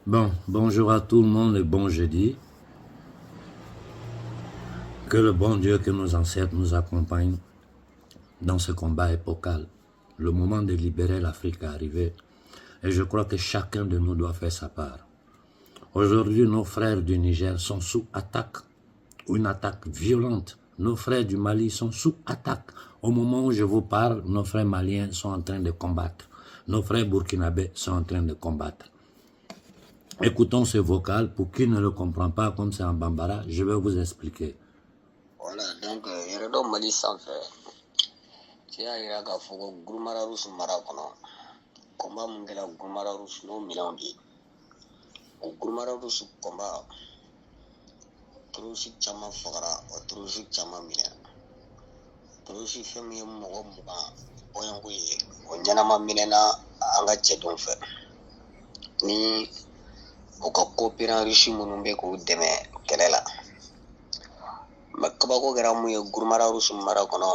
Bon, bonjour à tout le monde et bon jeudi. Que le bon Dieu, que nos ancêtres nous accompagnent dans ce combat épocal. Le moment de libérer l'Afrique est arrivé et je crois que chacun de nous doit faire sa part. Aujourd'hui, nos frères du Niger sont sous attaque, une attaque violente. Nos frères du Mali sont sous attaque. Au moment où je vous parle, nos frères maliens sont en train de combattre. Nos frères burkinabés sont en train de combattre. Écoutons ce vocal. Pour qui ne le comprend pas, comme c'est en bambara, je vais vous expliquer. Voilà, donc yɛrɛ Mali sanfɛ cɛ y'a yira k'a fɔ ko Gurumara Rusu mara kɔnɔ kɔnba min kɛra Gurumara Rusu n'o minɛnw de ye o Gurumara Rusu kɔnba terroriste caman fagara o terroriste caman minɛ terroriste fɛn min ye mɔgɔ 20 bɔɲɔgɔnko ye o ɲɛnama minɛna an ka cɛdenw fɛ ni o ka coopérant riche minnu bɛ k'u dɛmɛ kɛlɛ la. Mais kabako kɛra mun ye Gurumara Rusu mara kɔnɔ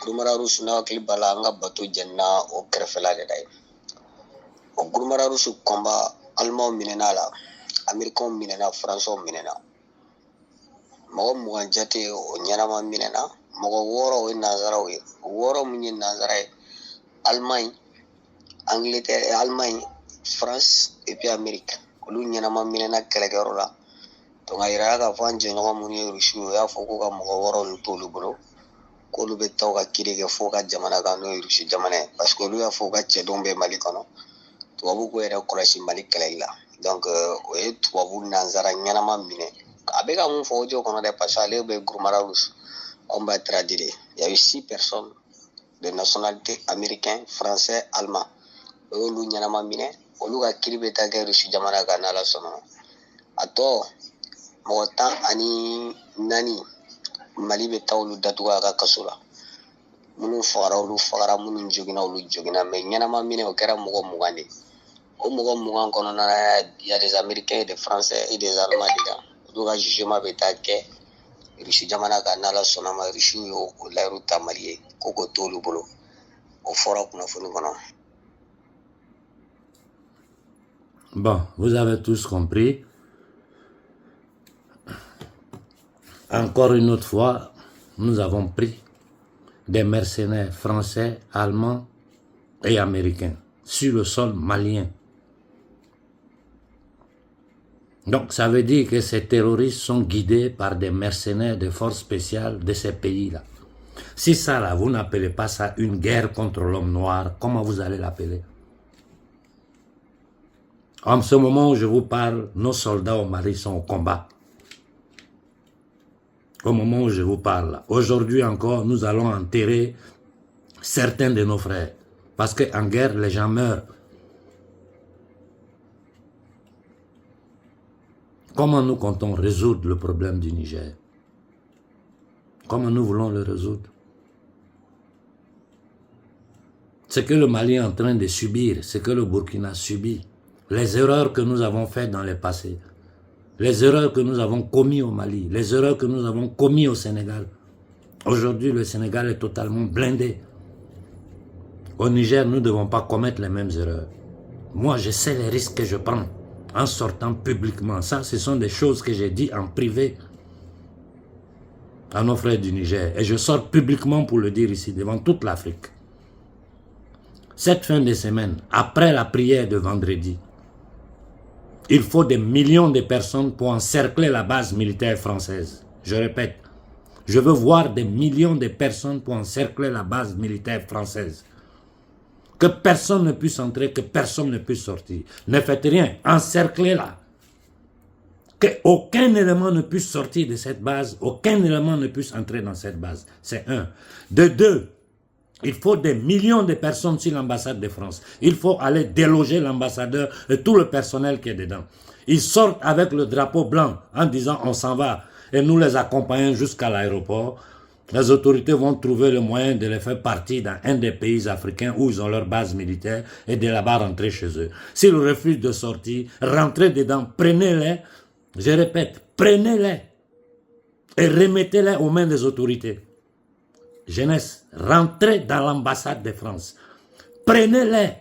Gurumara Rusu n'a hakili b'a la an ka bato jɛnina o kɛrɛfɛla de la ye o Gurumara Rusu kɔnba Alimanw minɛna la Amerikɛnw minɛna Faransɛw minɛna mɔgɔ 20 jate o ɲɛnama minɛna mɔgɔ 6 o ye nanzaraw ye o 6 min ye nanzara ye Allemagne Angleterre Allemagne France et puis Amérique olu ɲɛnama minɛna kɛlɛkɛyɔrɔ la. Donc a yira k'a fɔ an jɛɲɔgɔn minnu ye Rusiw o y'a fɔ k'u ka mɔgɔ 6 ninnu t'olu bolo k'olu bɛ taa u ka kiri kɛ f'u ka jamana kan n'o ye Rusi jamana ye parce que olu y'a fɔ u ka cɛdenw bɛ Mali kɔnɔ tubabu k'u yɛrɛ kɔlɔsi Mali kɛlɛli la donc o ye tubabu nanzara ɲɛnama minɛ a bɛ ka mun fɔ audio kɔnɔ dɛ parce que ale bɛ Gurumara Rusu on va traduire il y a eu 6 personnes de nationalité américain français allemand o y'olu ɲɛnama minɛ olu ka kiri bɛ taa kɛ Rusi jamana kan n'Ala sɔnna a tɔ mɔgɔ 14 Mali bɛ taa olu datugu a ka kaso la minnu fagara olu fagara minnu joginna olu joginna mais ɲɛnama minɛ o kɛra mɔgɔ 20 de o mɔgɔ 20 kɔnɔna na il y a des Américains et des Français et des Allemands dedans olu ka jugement bɛ taa kɛ Rusi jamana kan n'Ala sɔnna ma Rusiw y'o layiru ta Mali ye ko k'o to olu bolo o fɔra kunnafoni kɔnɔ. Bon, vous avez tous compris. Encore une autre fois, nous avons pris des mercenaires français, allemands et américains sur le sol malien. Donc ça veut dire que ces terroristes sont guidés par des mercenaires de forces spéciales de ces pays-là. Si ça là, vous n'appelez pas ça une guerre contre l'homme noir, comment vous allez l'appeler? En ce moment où je vous parle, nos soldats au Mali sont au combat. Au moment où je vous parle, aujourd'hui encore, nous allons enterrer certains de nos frères. Parce qu'en guerre, les gens meurent. Comment nous comptons résoudre le problème du Niger? Comment nous voulons le résoudre? Ce que le Mali est en train de subir, ce que le Burkina subit, les erreurs que nous avons faites dans le passé, les erreurs que nous avons commises au Mali, les erreurs que nous avons commises au Sénégal. Aujourd'hui, le Sénégal est totalement blindé. Au Niger, nous ne devons pas commettre les mêmes erreurs. Moi, je sais les risques que je prends en sortant publiquement. Ça, ce sont des choses que j'ai dit en privé à nos frères du Niger. Et je sors publiquement pour le dire ici, devant toute l'Afrique. Cette fin de semaine, après la prière de vendredi, il faut des millions de personnes pour encercler la base militaire française. Je répète, je veux voir des millions de personnes pour encercler la base militaire française. Que personne ne puisse entrer, que personne ne puisse sortir. Ne faites rien, encerclez-la. Qu'aucun élément ne puisse sortir de cette base, aucun élément ne puisse entrer dans cette base. C'est un. De deux, il faut des millions de personnes sur l'ambassade de France. Il faut aller déloger l'ambassadeur et tout le personnel qui est dedans. Ils sortent avec le drapeau blanc en disant on s'en va et nous les accompagnons jusqu'à l'aéroport. Les autorités vont trouver le moyen de les faire partir dans un des pays africains où ils ont leur base militaire et de là-bas rentrer chez eux. S'ils refusent de sortir, rentrez dedans, prenez-les, je répète, prenez-les et remettez-les aux mains des autorités. Jeunesse, rentrez dans l'ambassade de France. Prenez-les.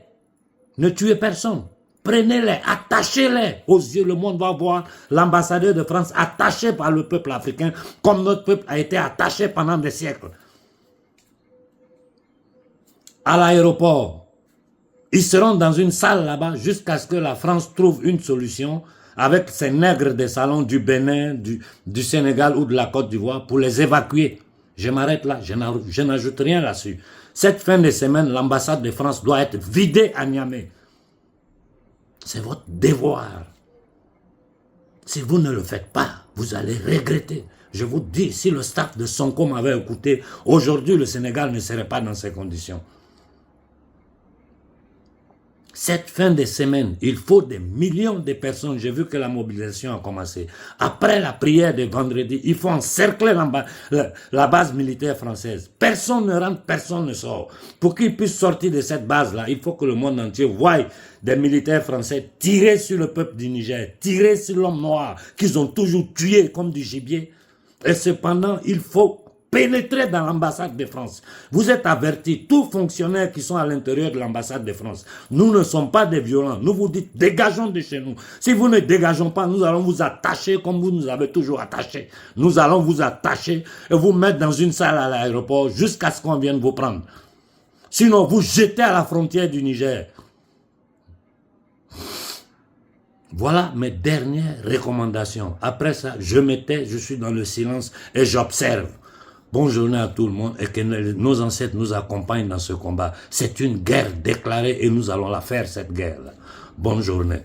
Ne tuez personne. Prenez-les, attachez-les aux yeux. Le monde va voir l'ambassadeur de France attaché par le peuple africain comme notre peuple a été attaché pendant des siècles. À l'aéroport, ils seront dans une salle là-bas jusqu'à ce que la France trouve une solution avec ces nègres des salons du Bénin, du Sénégal ou de la Côte d'Ivoire pour les évacuer. Je m'arrête là, je n'ajoute rien là-dessus. Cette fin de semaine, l'ambassade de France doit être vidée à Niamey. C'est votre devoir. Si vous ne le faites pas, vous allez regretter. Je vous dis, si le staff de Sonko m'avait écouté, aujourd'hui le Sénégal ne serait pas dans ces conditions. Cette fin de semaine, il faut des millions de personnes. J'ai vu que la mobilisation a commencé. Après la prière de vendredi, il faut encercler la base militaire française. Personne ne rentre, personne ne sort. Pour qu'ils puissent sortir de cette base-là, il faut que le monde entier voie des militaires français tirer sur le peuple du Niger, tirer sur l'homme noir qu'ils ont toujours tué comme du gibier. Et cependant, il faut pénétrer dans l'ambassade de France. Vous êtes avertis, tous fonctionnaires qui sont à l'intérieur de l'ambassade de France, nous ne sommes pas des violents. Nous vous dites, dégageons de chez nous. Si vous ne dégageons pas, nous allons vous attacher comme vous nous avez toujours attachés. Nous allons vous attacher et vous mettre dans une salle à l'aéroport jusqu'à ce qu'on vienne vous prendre. Sinon, vous jetez à la frontière du Niger. Voilà mes dernières recommandations. Après ça, je me tais, je suis dans le silence et j'observe. Bonne journée à tout le monde et que nos ancêtres nous accompagnent dans ce combat. C'est une guerre déclarée et nous allons la faire, cette guerre-là. Bonne journée.